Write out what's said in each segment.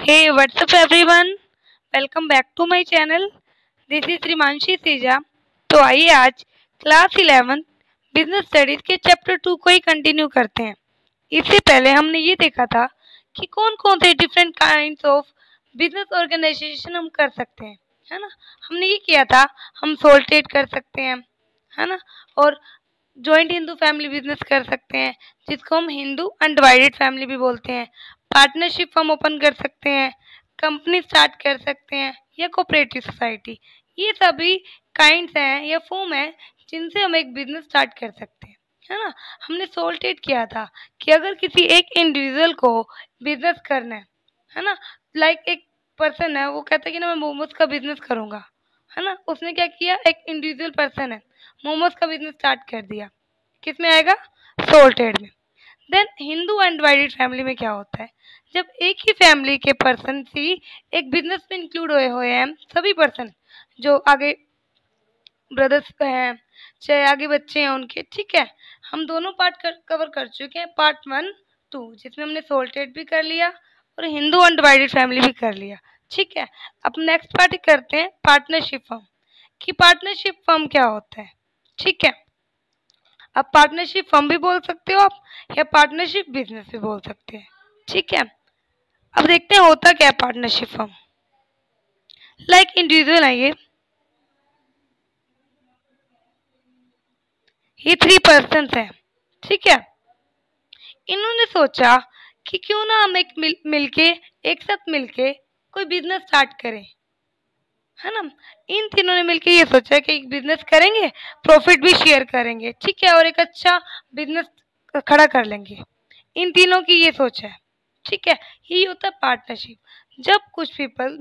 Hey, what's up everyone? Welcome back to my channel. This is Rimanshi Seeja. तो आइए आज class 11 business studies के chapter 2 को ही कंटिन्यू करते हैं। इससे पहले हमने ये देखा था कि कौन कौन से different kinds of business organization हम कर सकते हैं, है ना। हमने ये किया था, हम सोल ट्रेड कर सकते हैं, है ना, और जॉइंट हिंदू फैमिली बिजनेस कर सकते हैं जिसको हम हिंदू अनडिवाइडेड फैमिली भी बोलते हैं। पार्टनरशिप हम ओपन कर सकते हैं, कंपनी स्टार्ट कर सकते हैं या कोऑपरेटिव सोसाइटी। ये सभी काइंड्स हैं या फॉर्म है जिनसे हम एक बिजनेस स्टार्ट कर सकते हैं, है ना। हमने सोल्टेड किया था कि अगर किसी एक इंडिविजुअल को बिजनेस करना है ना, लाइक एक पर्सन है, वो कहता है कि ना मैं मोमोज का बिजनेस करूंगा, है ना। उसने क्या किया, एक इंडिविजुअल पर्सन है, मोमोज का बिजनेस स्टार्ट कर दिया। किस में आएगा? सोल्टेड में। देन हिंदू अनडिवाइडेड फैमिली में क्या होता है, जब एक ही फैमिली के पर्सन ही एक बिजनेस में इंक्लूड हुए हैं, सभी पर्सन जो आगे ब्रदर्स हैं चाहे आगे बच्चे हैं उनके, ठीक है। हम दोनों पार्ट कवर कर चुके हैं, पार्ट 1 2, जिसमें हमने सोल्टेड भी कर लिया और हिंदू अनडिवाइडेड फैमिली भी कर लिया, ठीक है। अब नेक्स्ट पार्ट करते हैं पार्टनरशिप फर्म कि पार्टनरशिप फर्म क्या होता है, ठीक है। अब पार्टनरशिप फर्म भी बोल सकते हो आप या पार्टनरशिप बिजनेस भी बोल सकते हैं, ठीक है। अब देखते हैं होता क्या है पार्टनरशिप फर्म। लाइक इंडिविजुअल है ये 3 पर्सन हैं, ठीक है। इन्होंने सोचा कि क्यों ना हम एक साथ मिलके कोई बिजनेस स्टार्ट करें, है ना। इन तीनों ने मिलके ये सोचा कि एक बिजनेस करेंगे, प्रॉफिट भी शेयर करेंगे, ठीक है, और एक अच्छा बिजनेस खड़ा कर लेंगे। इन तीनों की ये सोच है, ठीक है। यही होता है पार्टनरशिप। जब कुछ पीपल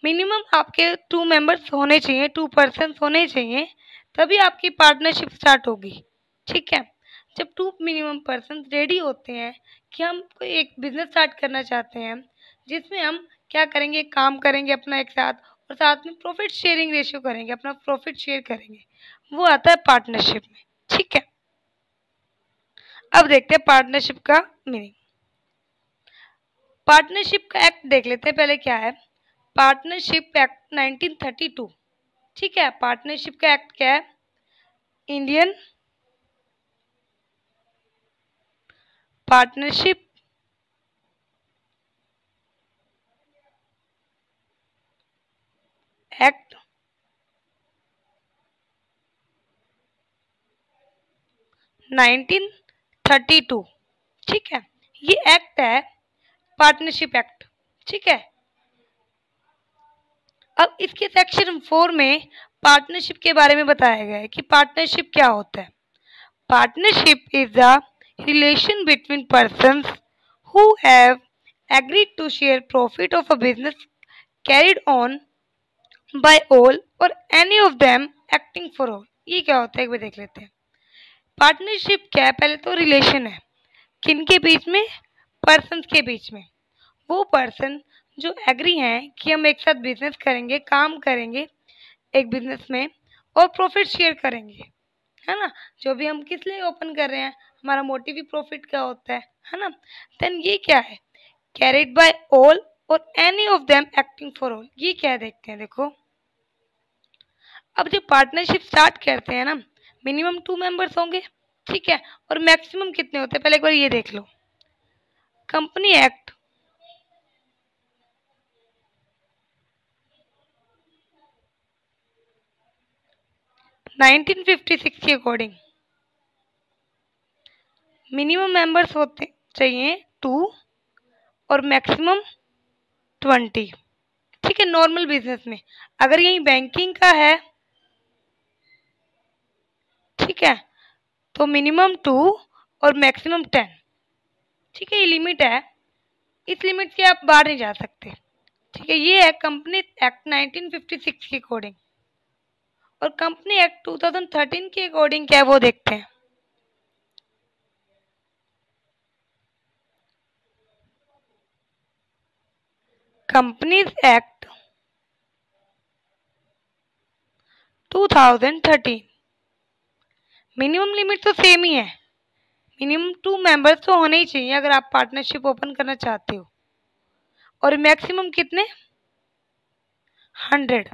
मिनिमम आपके 2 मेंबर्स होने चाहिए, 2 पर्सन होने चाहिए, तभी आपकी पार्टनरशिप स्टार्ट होगी, ठीक है। जब 2 मिनिमम पर्सन रेडी होते हैं कि हम कोई एक बिजनेस स्टार्ट करना चाहते हैं जिसमें हम क्या करेंगे, काम करेंगे अपना एक साथ और साथ में प्रॉफिट शेयरिंग रेशियो करेंगे, अपना प्रॉफिट शेयर करेंगे, वो आता है पार्टनरशिप में, ठीक है। अब देखते हैं पार्टनरशिप का मीनिंग। पार्टनरशिप का एक्ट देख लेते हैं पहले क्या है। पार्टनरशिप एक्ट 1932, ठीक है। पार्टनरशिप का एक्ट क्या है? इंडियन पार्टनरशिप एक्ट 1932, ठीक है। ये एक्ट है पार्टनरशिप एक्ट, ठीक है। अब इसके सेक्शन 4 में पार्टनरशिप के बारे में बताया गया है कि पार्टनरशिप क्या होता है। Partnership is a relation between persons who have agreed to share profit of a business carried on by all or any of them acting for all। ये क्या होता है एक बार देख लेते हैं। पार्टनरशिप क्या है? पहले तो रिलेशन है, किन के बीच में? पर्सन के बीच में। वो पर्सन जो एग्री हैं कि हम एक साथ बिजनेस करेंगे, काम करेंगे एक बिजनेस में और प्रॉफिट शेयर करेंगे, है ना। जो भी हम किस लिए ओपन कर रहे हैं, हमारा मोटिव भी प्रॉफिट का होता है ना। देन ये क्या है? कैरिड बाय ऑल और any of them acting for all. ये क्या देखते हैं, देखो। अब जब पार्टनरशिप स्टार्ट करते हैं ना, मिनिमम 2 मेंबर्स होंगे, ठीक है, और मैक्सिमम कितने होते हैं पहले एक बार ये देख लो। कंपनी एक्ट 1956 के अकॉर्डिंग मिनिमम मेंबर्स होते चाहिए 2 और मैक्सिमम 20, ठीक है। नॉर्मल बिजनेस में अगर यही बैंकिंग का है, ठीक है, तो मिनिमम 2 और मैक्सिमम 10, ठीक है। ये लिमिट है, इस लिमिट से आप बाहर नहीं जा सकते, ठीक है। ये है कंपनी एक्ट 1956 के अकॉर्डिंग। और कंपनी एक्ट 2013 के अकॉर्डिंग क्या है वो देखते हैं। कंपनीज एक्ट 2013 मिनिमम लिमिट तो सेम ही है, मिनिमम 2 मेंबर्स तो होने ही चाहिए अगर आप पार्टनरशिप ओपन करना चाहते हो, और मैक्सिमम कितने 100।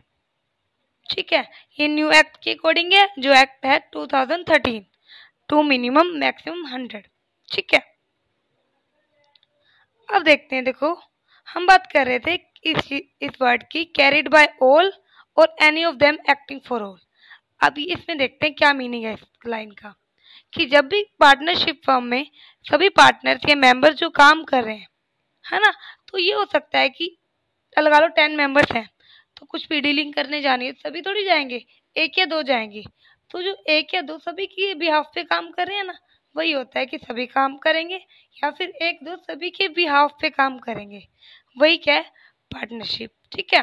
ठीक है, ये न्यू एक्ट के अकॉर्डिंग है, जो एक्ट है 2013, टू मिनिमम मैक्सिमम 100। ठीक है, अब देखते हैं, देखो हम बात कर रहे थे इस वर्ड की, कैरिड बाय ऑल और any of them acting for all. अब इसमें देखते हैं क्या मीनिंग है इस लाइन का, कि जब भी पार्टनरशिप फर्म में सभी पार्टनर्स या मेंबर जो काम कर रहे हैं, है ना, तो ये हो सकता है कि लगा लो 10 मेंबर्स हैं, तो कुछ भी डीलिंग करने जानी है सभी थोड़ी जाएंगे, एक या दो जाएंगे। तो जो एक या दो सभी की बिहाफ पे काम कर रहे हैं ना, वही होता है कि सभी काम करेंगे, या फिर एक दो सभी के बिहाफ पे काम करेंगे, वही क्या है पार्टनरशिप। ठीक है,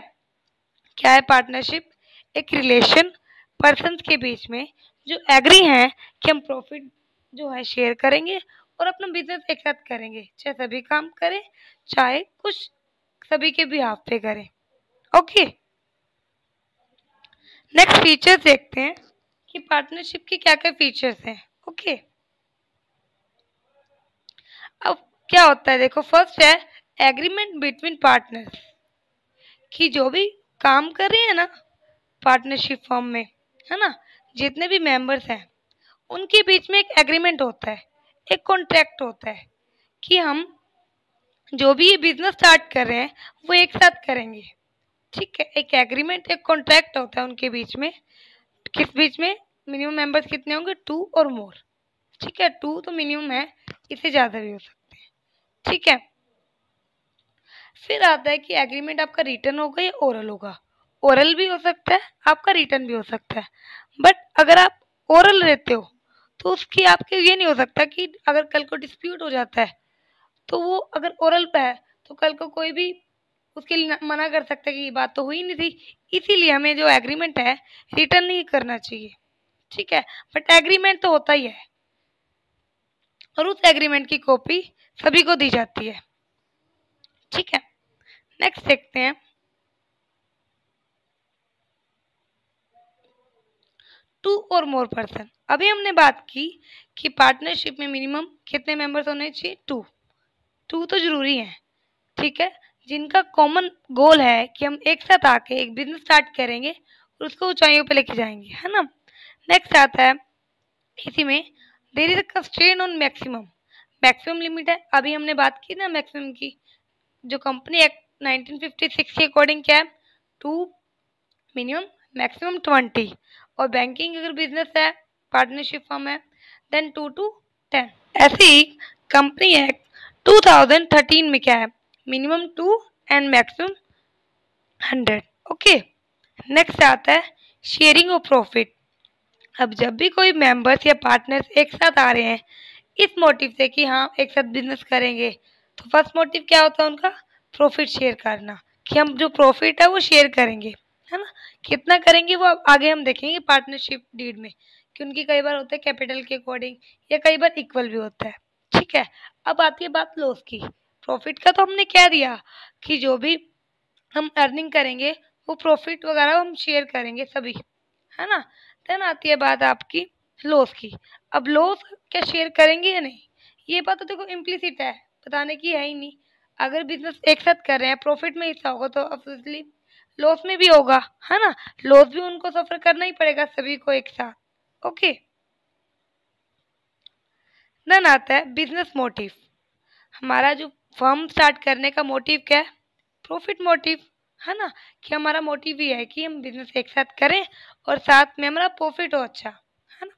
क्या है पार्टनरशिप? एक रिलेशन पर्सन्स के बीच में जो एग्री हैं कि हम प्रॉफिट जो है शेयर करेंगे और अपना बिजनेस एक साथ करेंगे, चाहे सभी काम करें चाहे कुछ सभी के बिहाफ पे करें। ओके, नेक्स्ट फीचर्स देखते हैं कि पार्टनरशिप के क्या क्या फीचर्स हैं। ओके, अब क्या होता है, देखो फर्स्ट है एग्रीमेंट बिटवीन पार्टनर्स, कि जो भी काम कर रहे हैं ना पार्टनरशिप फर्म में, है ना, जितने भी मेंबर्स हैं उनके बीच में एक एग्रीमेंट होता है, एक कॉन्ट्रैक्ट होता है, कि हम जो भी ये बिजनेस स्टार्ट कर रहे हैं वो एक साथ करेंगे। ठीक है, एक एग्रीमेंट, एक कॉन्ट्रैक्ट होता है उनके बीच में। किस बीच में? मिनिमम मेंबर्स कितने होंगे? 2 और मोर। ठीक है, 2 तो मिनिमम है, इससे ज़्यादा भी हो सकते हैं। ठीक है, फिर आता है कि एग्रीमेंट आपका रिटन होगा या ओरल होगा। ओरल भी हो सकता है आपका, रिटन भी हो सकता है। बट अगर आप ओरल रहते हो तो उसकी आपके ये नहीं हो सकता कि अगर कल को डिस्प्यूट हो जाता है तो वो अगर ओरल पे है तो कल को कोई भी उसके लिए मना कर सकता है कि ये बात तो हुई नहीं थी, इसीलिए हमें जो एग्रीमेंट है रिटर्न नहीं करना चाहिए। ठीक है, बट एग्रीमेंट तो होता ही है और उस एग्रीमेंट की कॉपी सभी को दी जाती है। ठीक है, नेक्स्ट देखते हैं, 2 और मोर पर्सन। अभी हमने बात की कि पार्टनरशिप में मिनिमम कितने मेंबर्स होने चाहिए? 2 तो जरूरी है। ठीक है, जिनका कॉमन गोल है कि हम एक साथ आके एक बिजनेस स्टार्ट करेंगे और उसको ऊंचाइयों पे लेके जाएंगे, है ना। नेक्स्ट आता है इसी में, there is a constraint on maximum. Maximum limit है, अभी हमने बात की ना मैक्सिमम की, जो कंपनी एक्ट 1956 के अकॉर्डिंग क्या है? 2 मिनिमम, मैक्सिमम 20। और बैंकिंग अगर बिजनेस है, पार्टनरशिप फर्म है, देन 2 to 10। ऐसे ही कंपनी एक्ट 2013 में क्या है? Minimum 2 and maximum 100। Okay, next आता है शेयरिंग ऑफ प्रॉफिट। अब जब भी कोई मेंबर्स या पार्टनर्स एक साथ आ रहे हैं इस मोटिव से कि हाँ एक साथ बिजनेस करेंगे, तो फर्स्ट मोटिव क्या होता है उनका? प्रॉफिट शेयर करना, कि हम जो प्रॉफिट है वो शेयर करेंगे, है ना। कितना करेंगे वो अब आगे हम देखेंगे पार्टनरशिप डीड में, कि उनकी कई बार होता है कैपिटल के अकॉर्डिंग या कई बार इक्वल भी होता है। ठीक है, अब आती है बात लॉस की। प्रॉफिट का तो हमने क्या दिया कि जो भी हम अर्निंग करेंगे वो प्रॉफिट वगैरह हम शेयर करेंगे सभी, है ना। देन आती है बात आपकी लॉस की। अब लॉस क्या शेयर करेंगे या नहीं, ये बात तो देखो इम्प्लिसिट है, बताने की है ही नहीं। अगर बिजनेस एक साथ कर रहे हैं प्रॉफिट में हिस्सा होगा तो ऑब्वियसली लॉस में भी होगा, है ना। लॉस भी उनको सफर करना ही पड़ेगा सभी को एक साथ। ओके, देन आता है बिजनेस मोटिव। हमारा जो फर्म स्टार्ट करने का मोटिव क्या है? प्रॉफिट मोटिव, है ना, कि हमारा मोटिव ये है कि हम बिजनेस एक साथ करें और साथ में हमारा प्रॉफिट हो अच्छा, है ना।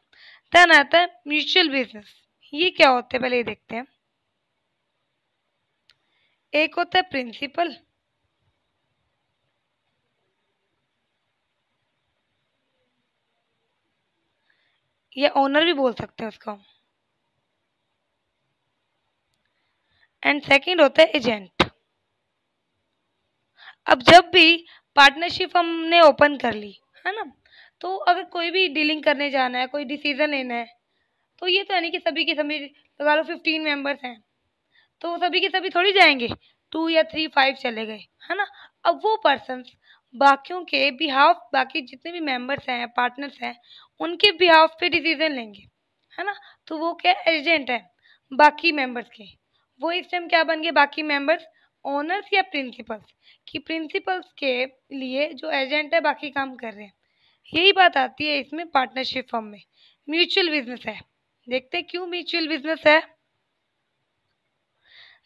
देन आता है म्यूचुअल बिजनेस। ये क्या होते हैं पहले ये देखते हैं। एक होता है प्रिंसिपल, या ओनर भी बोल सकते हैं उसको, एंड सेकंड होता है एजेंट। अब जब भी पार्टनरशिप हमने ओपन कर ली, है ना, तो अगर कोई भी डीलिंग करने जाना है, कोई डिसीजन लेना है, तो ये तो है नहीं कि सभी के सभी लगा लो 15 मेंबर्स हैं तो सभी के सभी थोड़ी जाएंगे, 2 या 3 5 चले गए, है ना। अब वो पर्सन बाकियों के बिहाफ, बाकी जितने भी मेंबर्स हैं पार्टनर्स हैं उनके बिहाफ पे डिसीजन लेंगे, है ना। तो वो क्या एजेंट है बाकी मेंबर्स के, वो इस टाइम क्या बन गए? बाकी मेंबर्स, ओनर्स या प्रिंसिपल्स, कि प्रिंसिपल्स के लिए जो एजेंट है बाकी काम कर रहे हैं। यही बात आती है इसमें पार्टनरशिप फॉर्म में। म्यूचुअल बिजनेस है, देखते हैं क्यों म्यूचुअल बिजनेस है।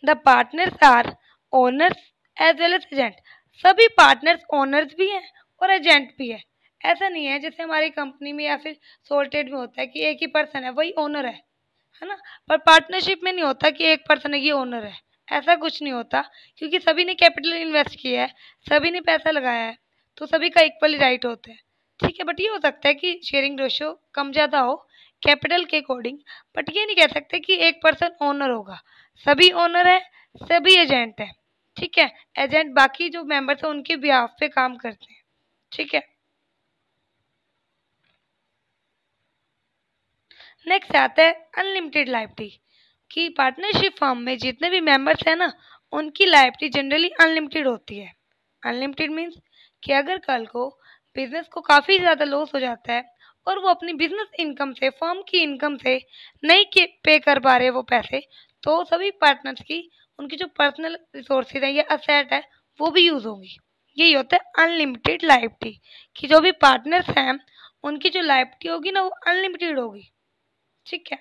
The partners are owners as well as agent, सभी पार्टनर्स ओनर्स भी हैं और एजेंट भी है। ऐसा नहीं है जैसे हमारी कंपनी में या फिर सोल्टेड में होता है कि एक ही पर्सन है वही ओनर है ना। पर पार्टनरशिप में नहीं होता कि एक पर्सन है ये ओनर है, ऐसा कुछ नहीं होता, क्योंकि सभी ने कैपिटल इन्वेस्ट किया है, सभी ने पैसा लगाया है, तो सभी का इक्वली राइट होता है। ठीक है, बट ये हो सकता है कि शेयरिंग रेशियो कम ज़्यादा हो कैपिटल के अकॉर्डिंग, बट ये नहीं कह सकते कि एक पर्सन ओनर होगा। सभी ओनर है, सभी एजेंट है। ठीक है, एजेंट बाकी जो मेंबर्स हैं उनके बिहाफ पे काम करते हैं। ठीक है, नेक्स्ट आता है अनलिमिटेड लायबिलिटी, कि पार्टनरशिप फर्म में जितने भी मेंबर्स हैं ना उनकी लायबिलिटी जनरली अनलिमिटेड होती है। अनलिमिटेड मीन्स कि अगर कल को बिजनेस को काफ़ी ज़्यादा लॉस हो जाता है और वो अपनी बिजनेस इनकम से, फर्म की इनकम से नहीं पे कर पा रहे वो पैसे, तो सभी पार्टनर्स की उनकी जो पर्सनल रिसोर्सेज है या असेट है वो भी यूज़ होंगी। यही होता है अनलिमिटेड लायबिलिटी, कि जो भी पार्टनर्स हैं उनकी जो लायबिलिटी होगी ना वो अनलिमिटेड होगी। ठीक है,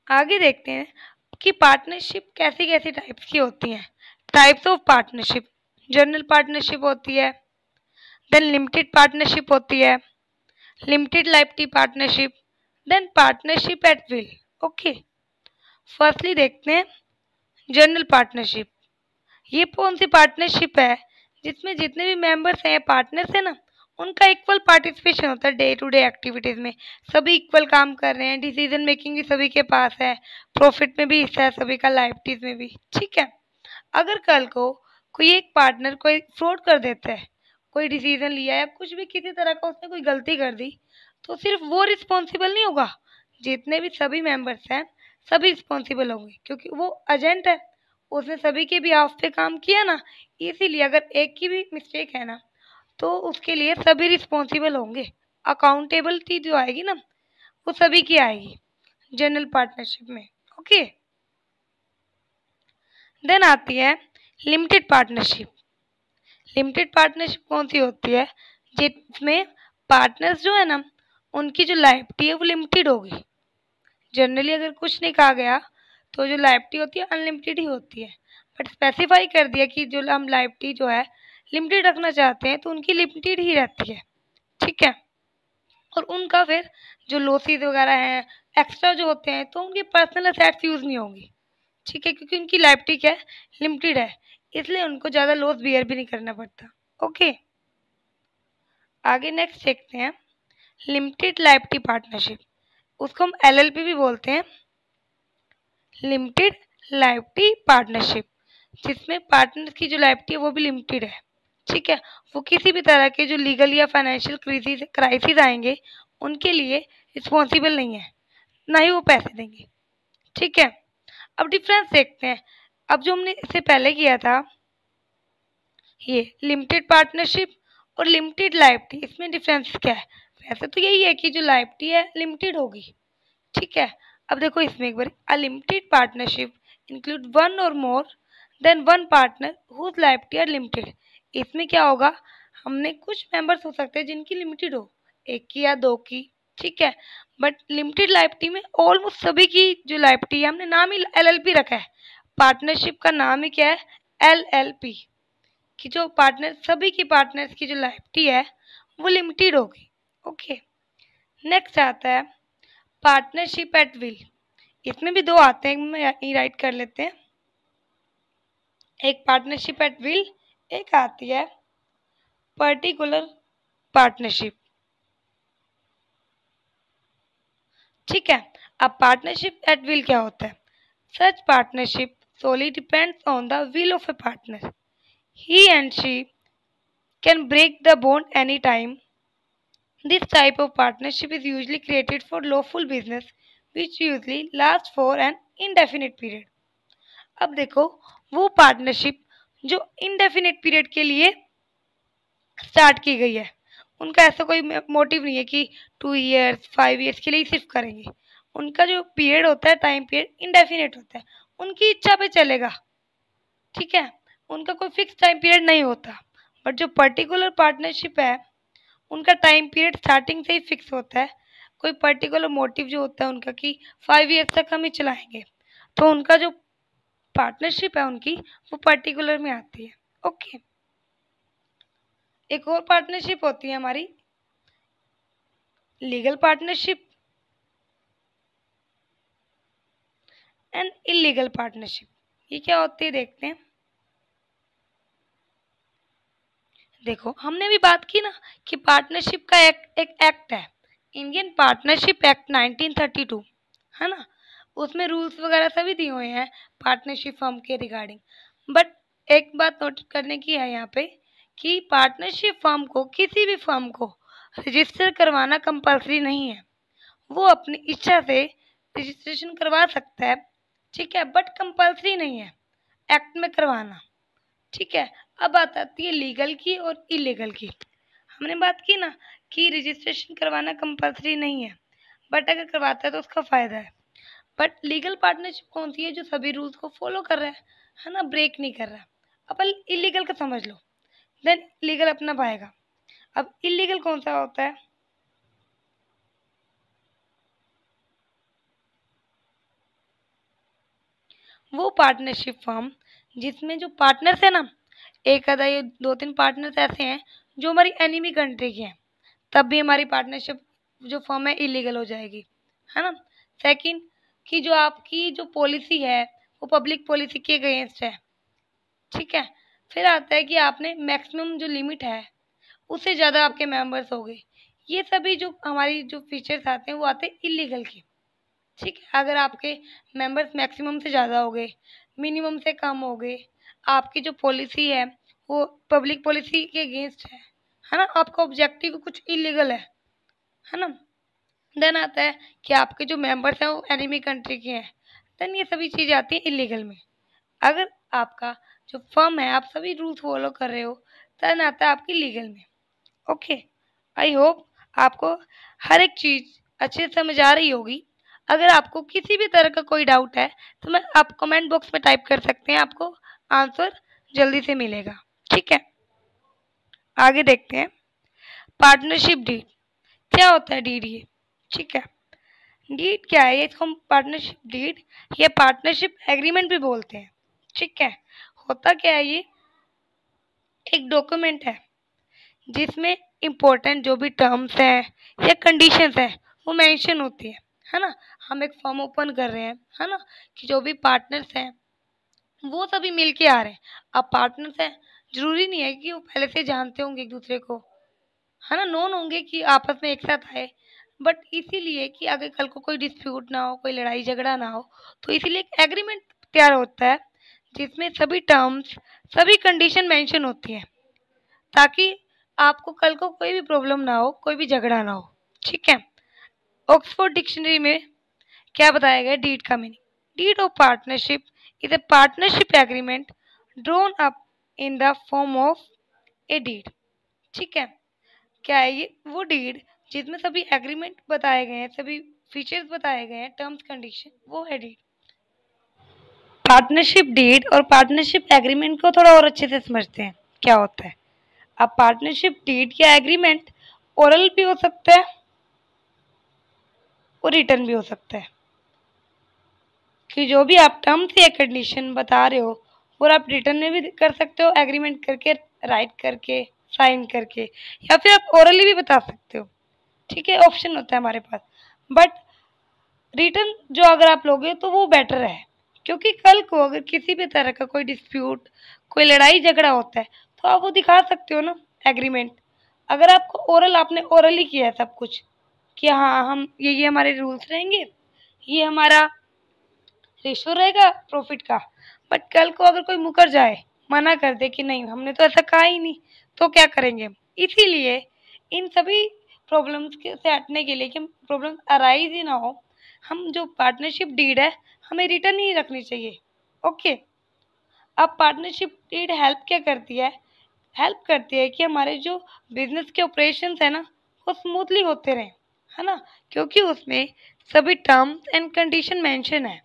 आगे देखते हैं कि पार्टनरशिप कैसी कैसी टाइप्स की होती हैं। Types of partnership, general partnership होती है, देन लिमिटेड पार्टनरशिप होती है, limited liability partnership, then partnership at will. Okay, firstly देखते हैं जनरल पार्टनरशिप। ये कौन सी पार्टनरशिप है जिसमें जितने भी मेंबर्स हैं पार्टनर्स हैं ना उनका इक्वल पार्टिसिपेशन होता है डे टू डे एक्टिविटीज में, सभी इक्वल काम कर रहे हैं, डिसीजन मेकिंग भी सभी के पास है, प्रॉफिट में भी हिस्सा है सभी का, लायबिलिटीज में भी। ठीक है, अगर कल को कोई एक पार्टनर कोई फ्रॉड कर देता है, कोई डिसीजन लिया या कुछ भी किसी तरह का उसने कोई गलती कर दी, तो सिर्फ वो रिस्पॉन्सिबल नहीं होगा, जितने भी सभी मेंबर्स हैं सभी रिस्पॉन्सिबल होंगे, क्योंकि वो एजेंट है, उसने सभी के भी हाफ पे काम किया ना। इसीलिए अगर एक की भी मिस्टेक है ना तो उसके लिए सभी रिस्पॉन्सिबल होंगे, अकाउंटेबिलिटी जो आएगी ना वो सभी की आएगी जनरल पार्टनरशिप में। ओके, देन आती है लिमिटेड पार्टनरशिप। लिमिटेड पार्टनरशिप कौन सी होती है, जिसमें पार्टनर्स जो है ना उनकी जो लायबिलिटी है वो लिमिटेड होगी। जनरली अगर कुछ नहीं कहा गया तो जो लायबिलिटी होती है अनलिमिटेड ही होती है, बट स्पेसिफाई कर दिया कि जो हम लायबिलिटी जो है लिमिटेड रखना चाहते हैं तो उनकी लिमिटेड ही रहती है। ठीक है, और उनका फिर जो लॉसेस वगैरह हैं एक्स्ट्रा जो होते हैं तो उनकी पर्सनल असेट्स यूज़ नहीं होंगी। ठीक है, क्योंकि उनकी लायबिलिटी क्या है, लिमिटेड है, इसलिए उनको ज़्यादा लॉस बियर भी नहीं करना पड़ता। ओके, आगे नेक्स्ट देखते हैं लिमिटेड लायबिलिटी पार्टनरशिप, उसको हम एलएलपी भी बोलते हैं, लिमिटेड लायबिलिटी पार्टनरशिप, जिसमें पार्टनर्स की जो लायबिलिटी है वो भी लिमिटेड है। ठीक है, वो किसी भी तरह के जो लीगल या फाइनेंशियल क्राइसिस आएंगे उनके लिए रिस्पॉन्सिबल नहीं है, ना ही वो पैसे देंगे। ठीक है, अब डिफरेंस देखते हैं। अब जो हमने इससे पहले किया था ये लिमिटेड पार्टनरशिप और लिमिटेड लायबिलिटी, इसमें डिफरेंस क्या है। वैसे तो यही है कि जो लायबिलिटी है लिमिटेड होगी। ठीक है, अब देखो इसमें एक बार, a limited partnership include one or more than one partner whose liability are limited. इसमें क्या होगा, हमने कुछ मेंबर्स हो सकते हैं जिनकी लिमिटेड हो, एक की या दो की। ठीक है, बट लिमिटेड लायबिलिटी में ऑलमोस्ट सभी की जो लायबिलिटी है, हमने नाम ही एलएलपी रखा है, पार्टनरशिप का नाम ही क्या है, एलएलपी, कि जो पार्टनर सभी की पार्टनर्स की जो लायबिलिटी है वो लिमिटेड होगी। ओके, नेक्स्ट आता है पार्टनरशिप एट विल। इसमें भी दो आते हैं, मैं यहीं राइट कर लेते हैं, एक पार्टनरशिप एट विल, एक आती है पर्टिकुलर पार्टनरशिप। ठीक है, अब पार्टनरशिप एट विल क्या होता है, सच partnership solely depends on the will of a partner. He and she can break the bond anytime. This type of partnership is usually created for lawful business, which usually lasts for an indefinite period. अब देखो वो partnership जो indefinite period के लिए start की गई है, उनका ऐसा कोई मोटिव नहीं है कि 2 इयर्स 5 इयर्स के लिए सिर्फ करेंगे। उनका जो पीरियड होता है, टाइम पीरियड इनडेफिनेट होता है, उनकी इच्छा पे चलेगा, ठीक है, उनका कोई फिक्स टाइम पीरियड नहीं होता। बट जो पर्टिकुलर पार्टनरशिप है उनका टाइम पीरियड स्टार्टिंग से ही फिक्स होता है। कोई पर्टिकुलर मोटिव जो होता है उनका कि 5 ईयर्स तक हम ही चलाएंगे, तो उनका जो पार्टनरशिप है उनकी वो पर्टिकुलर में आती है। ओके, एक और पार्टनरशिप होती है हमारी legal partnership and illegal partnership. ये क्या होती है देखते हैं। देखो, हमने भी बात की ना कि पार्टनरशिप का एक एक्ट है, इंडियन पार्टनरशिप एक्ट 1932, है ना। उसमें रूल्स वगैरह सभी दिए हुए हैं पार्टनरशिप फर्म के रिगार्डिंग। बट एक बात नोट करने की है यहाँ पे कि पार्टनरशिप फर्म को, किसी भी फर्म को रजिस्टर करवाना कंपल्सरी नहीं है। वो अपनी इच्छा से रजिस्ट्रेशन करवा सकता है, ठीक है, बट कंपल्सरी नहीं है एक्ट में करवाना, ठीक है। अब बात आती है लीगल की और इलीगल की। हमने बात की ना कि रजिस्ट्रेशन करवाना कंपल्सरी नहीं है, बट अगर करवाता है तो उसका फ़ायदा है। बट लीगल पार्टनरशिप कौन सी है? जो सभी रूल्स को फॉलो कर रहा है ना, ब्रेक नहीं कर रहा। अपन इलीगल का समझ लो, देन लीगल अपना पाएगा। अब इलीगल कौन सा होता है? वो पार्टनरशिप फर्म जिसमें जो पार्टनर्स है ना, एक आधा ये 2-3 पार्टनर्स ऐसे हैं जो हमारी एनिमी कंट्री के हैं, तब भी हमारी पार्टनरशिप जो फर्म है इलीगल हो जाएगी, है ना। सेकंड, कि जो आपकी जो पॉलिसी है वो पब्लिक पॉलिसी के अगेंस्ट है, ठीक है। फिर आता है कि आपने मैक्सिमम जो लिमिट है उससे ज़्यादा आपके मेंबर्स हो गए। ये सभी जो हमारी जो फीचर्स आते हैं वो आते हैं इलीगल के, ठीक है। अगर आपके मेंबर्स मैक्सिमम से ज़्यादा हो गए, मिनिमम से कम हो गए, आपकी जो पॉलिसी है वो पब्लिक पॉलिसी के अगेंस्ट है ना, आपका ऑब्जेक्टिव कुछ इलीगल है ना। देन आता है कि आपके जो मेंबर्स हैं वो एनिमी कंट्री के हैं, देन ये सभी चीज़ें आती हैं इलीगल में। अगर आपका जो फर्म है आप सभी रूल्स फॉलो कर रहे हो, देन आता है आपकी लीगल में। ओके, आई होप आपको हर एक चीज़ अच्छे से समझ आ रही होगी। अगर आपको किसी भी तरह का कोई डाउट है तो मैं आप कमेंट बॉक्स में टाइप कर सकते हैं, आपको आंसर जल्दी से मिलेगा, ठीक है। आगे देखते हैं पार्टनरशिप डीड। क्या होता है डीड? ये ठीक है, डीड क्या है? ये इसको हम पार्टनरशिप डीड या पार्टनरशिप एग्रीमेंट भी बोलते हैं, ठीक है। होता क्या है? ये एक डॉक्यूमेंट है जिसमें इम्पोर्टेंट जो भी टर्म्स हैं या कंडीशंस हैं वो मेंशन होती है ना। हम एक फॉर्म ओपन कर रहे हैं, है ना, कि जो भी पार्टनर्स हैं वो सभी मिल के आ रहे हैं। अब पार्टनर्स हैं, जरूरी नहीं है कि वो पहले से जानते होंगे एक दूसरे को, है ना, नोन होंगे कि आपस में एक साथ आए। बट इसीलिए कि अगर कल को कोई डिस्प्यूट ना हो, कोई लड़ाई झगड़ा ना हो, तो इसीलिए एक एग्रीमेंट तैयार होता है जिसमें सभी टर्म्स, सभी कंडीशन मेंशन होती है, ताकि आपको कल को कोई भी प्रॉब्लम ना हो, कोई भी झगड़ा ना हो, ठीक है। ऑक्सफोर्ड डिक्शनरी में क्या बताया गया डीड का meaning? Deed of partnership is a partnership agreement drawn up in the form of a deed, ठीक है। क्या है ये? वो डीड जिसमें सभी एग्रीमेंट बताए गए हैं, सभी फीचर्स बताए गए हैं, टर्म्स कंडीशन, वो है डीड। पार्टनरशिप डीड और पार्टनरशिप एग्रीमेंट को थोड़ा और अच्छे से समझते हैं क्या होता है। अब पार्टनरशिप डीड या एग्रीमेंट ओरल भी हो सकता है और रिटर्न भी हो सकता है, कि जो भी आप टर्म्स या कंडीशन बता रहे हो और आप रिटर्न में भी कर सकते हो, एग्रीमेंट करके, राइट करके, साइन करके, या फिर आप ओरली भी बता सकते हो, ठीक है। ऑप्शन होता है हमारे पास। बट रिटर्न जो अगर आप लोगे तो वो बेटर है, क्योंकि कल को अगर किसी भी तरह का कोई डिस्प्यूट, कोई लड़ाई झगड़ा होता है तो आप वो दिखा सकते हो ना एग्रीमेंट। अगर आपको ओरल, आपने ओरली किया है सब कुछ कि हाँ हम ये हमारे रूल्स रहेंगे, ये हमारा रेशो रहेगा प्रॉफिट का, बट कल को अगर कोई मुकर जाए, मना कर दे कि नहीं हमने तो ऐसा कहा ही नहीं, तो क्या करेंगे? इसीलिए इन सभी प्रॉब्लम्स के से हटने के लिए कि प्रॉब्लम अराइज ही ना हो, हम जो पार्टनरशिप डीड है हमें रिटर्न ही रखनी चाहिए। ओके, अब पार्टनरशिप डीड हेल्प क्या करती है? हेल्प करती है कि हमारे जो बिजनेस के ऑपरेशंस है ना वो स्मूथली होते रहें, है ना, क्योंकि उसमें सभी टर्म्स एंड कंडीशन मेंशन है।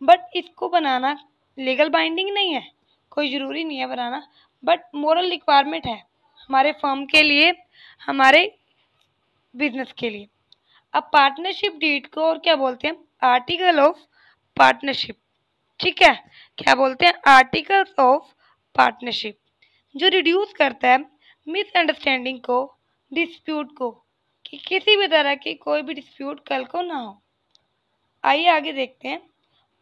बट इसको बनाना लीगल बाइंडिंग नहीं है, कोई ज़रूरी नहीं है बनाना, बट मोरल रिक्वायरमेंट है हमारे फर्म के लिए, हमारे बिजनेस के लिए। अब पार्टनरशिप डीड को और क्या बोलते हैं, आर्टिकल ऑफ पार्टनरशिप। ठीक है, क्या बोलते हैं, आर्टिकल्स ऑफ पार्टनरशिप, जो रिड्यूस करता है मिसअंडरस्टैंडिंग को, डिस्प्यूट को, कि किसी भी तरह की कोई भी डिस्प्यूट कल को ना हो। आइए आगे देखते हैं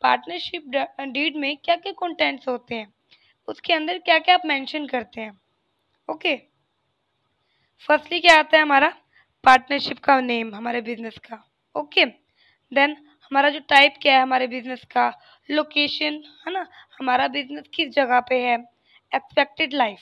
पार्टनरशिप डीड में क्या क्या कंटेंट्स होते हैं, उसके अंदर क्या क्या आप मेंशन करते हैं। ओके, फर्स्टली क्या आता है हमारा पार्टनरशिप का नेम हमारे बिजनेस का। ओके, देन हमारा जो टाइप क्या है हमारे बिजनेस का, लोकेशन है ना, हमारा बिजनेस किस जगह पे है, एक्सपेक्टेड लाइफ,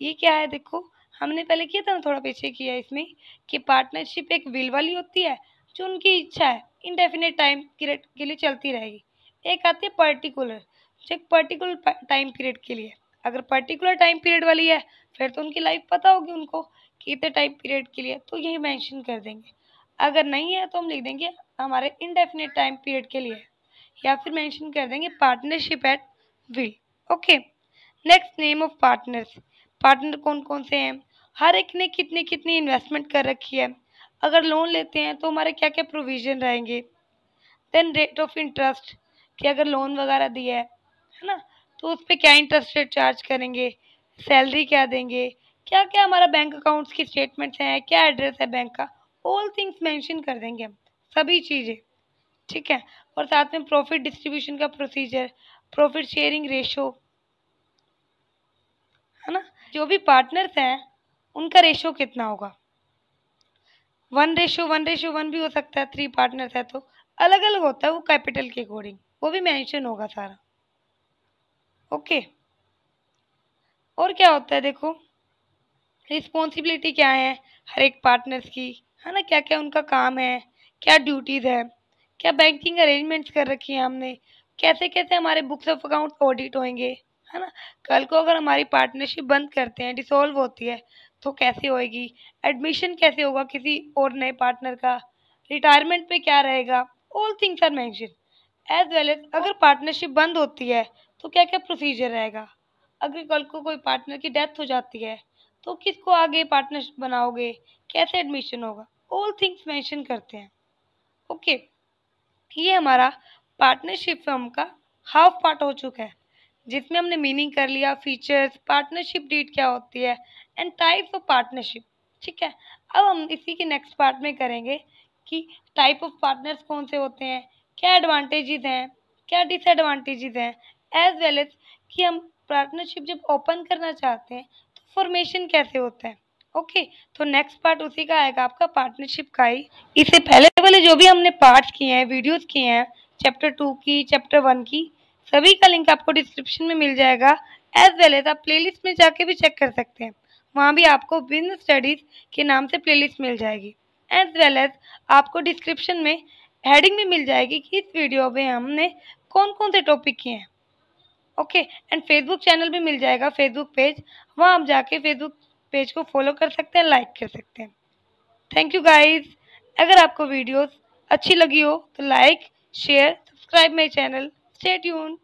ये क्या है, देखो हमने पहले किया था ना, थोड़ा पीछे किया इसमें, कि पार्टनरशिप एक विल वाली होती है जो उनकी इच्छा है इंडेफिनेट टाइम पीरियड के लिए चलती रहेगी। एक आती है पर्टिकुलर, जो एक पर्टिकुलर टाइम पीरियड के लिए। अगर पर्टिकुलर टाइम पीरियड वाली है फिर तो उनकी लाइफ पता होगी उनको कि इतने टाइम पीरियड के लिए, तो यही मेंशन कर देंगे। अगर नहीं है तो हम लिख देंगे हमारे इंडेफिनेट टाइम पीरियड के लिए, या फिर मेंशन कर देंगे partnership at will. Okay, next name of partners, partner कौन कौन से हैं, हर एक ने कितनी कितनी इन्वेस्टमेंट कर रखी है, अगर लोन लेते हैं तो हमारे क्या क्या प्रोविजन रहेंगे, देन रेट ऑफ इंटरेस्ट, कि अगर लोन वगैरह दिया है ना तो उस पर क्या इंटरेस्ट रेट चार्ज करेंगे, सैलरी क्या देंगे, क्या क्या हमारा बैंक अकाउंट्स की स्टेटमेंट्स हैं, क्या एड्रेस है बैंक का, ऑल थिंग्स मेंशन कर देंगे हम, सभी चीज़ें। ठीक है, और साथ में प्रॉफिट डिस्ट्रीब्यूशन का प्रोसीजर, प्रॉफिट शेयरिंग रेशो, है ना, जो भी पार्टनर्स हैं उनका रेशो कितना होगा, 1:1:1 भी हो सकता है, 3 पार्टनर्स है तो अलग अलग होता है वो कैपिटल के अकॉर्डिंग, वो भी मेंशन होगा सारा। ओके, और क्या होता है देखो, रिस्पॉन्सिबिलिटी क्या है हर एक पार्टनर्स की, है ना, क्या क्या उनका काम है, क्या ड्यूटीज़ है, क्या बैंकिंग अरेंजमेंट्स कर रखी है हमने, कैसे कैसे हमारे बुक्स ऑफ अकाउंट ऑडिट होंगे, है ना, कल को अगर हमारी पार्टनरशिप बंद करते हैं, डिसॉल्व होती है तो कैसे होएगी, एडमिशन कैसे होगा किसी और नए पार्टनर का, रिटायरमेंट पे क्या रहेगा, all things are mention. As well as अगर पार्टनरशिप बंद होती है तो क्या क्या प्रोसीजर रहेगा, अगर कल को कोई पार्टनर की डेथ हो जाती है तो किसको आगे पार्टनरशिप बनाओगे, कैसे एडमिशन होगा, ऑल थिंग्स मेंशन करते हैं। ओके, ये हमारा पार्टनरशिप फर्म का हाफ पार्ट हो चुका है, जिसमें हमने मीनिंग कर लिया, फीचर्स, पार्टनरशिप डीड क्या होती है, एंड टाइप्स ऑफ पार्टनरशिप। ठीक है, अब हम इसी के नेक्स्ट पार्ट में करेंगे कि टाइप ऑफ पार्टनर्स कौन से होते हैं, क्या एडवांटेजेस हैं, क्या डिसएडवांटेजेस हैं, एज वेल एज कि हम पार्टनरशिप जब ओपन करना चाहते हैं तो फॉर्मेशन कैसे होता है। ओके, तो नेक्स्ट पार्ट उसी का आएगा आपका पार्टनरशिप का ही। इससे पहले वाले जो भी हमने पार्ट्स किए हैं, वीडियोस किए हैं, चैप्टर 2 की, चैप्टर 1 की, सभी का लिंक आपको डिस्क्रिप्शन में मिल जाएगा। एज वेल एज आप प्लेलिस्ट में जाके भी चेक कर सकते हैं, वहाँ भी आपको बिजनेस स्टडीज के नाम से प्लेलिस्ट मिल जाएगी। एज वेल एज आपको डिस्क्रिप्शन में हेडिंग भी मिल जाएगी कि इस वीडियो में हमने कौन कौन से टॉपिक किए हैं। ओके, एंड फेसबुक चैनल भी मिल जाएगा, फेसबुक पेज, वहाँ आप जाके फेसबुक पेज को फॉलो कर सकते हैं, लाइक कर सकते हैं। थैंक यू गाइज, अगर आपको वीडियोस अच्छी लगी हो तो like, share, subscribe my channel, stay tuned.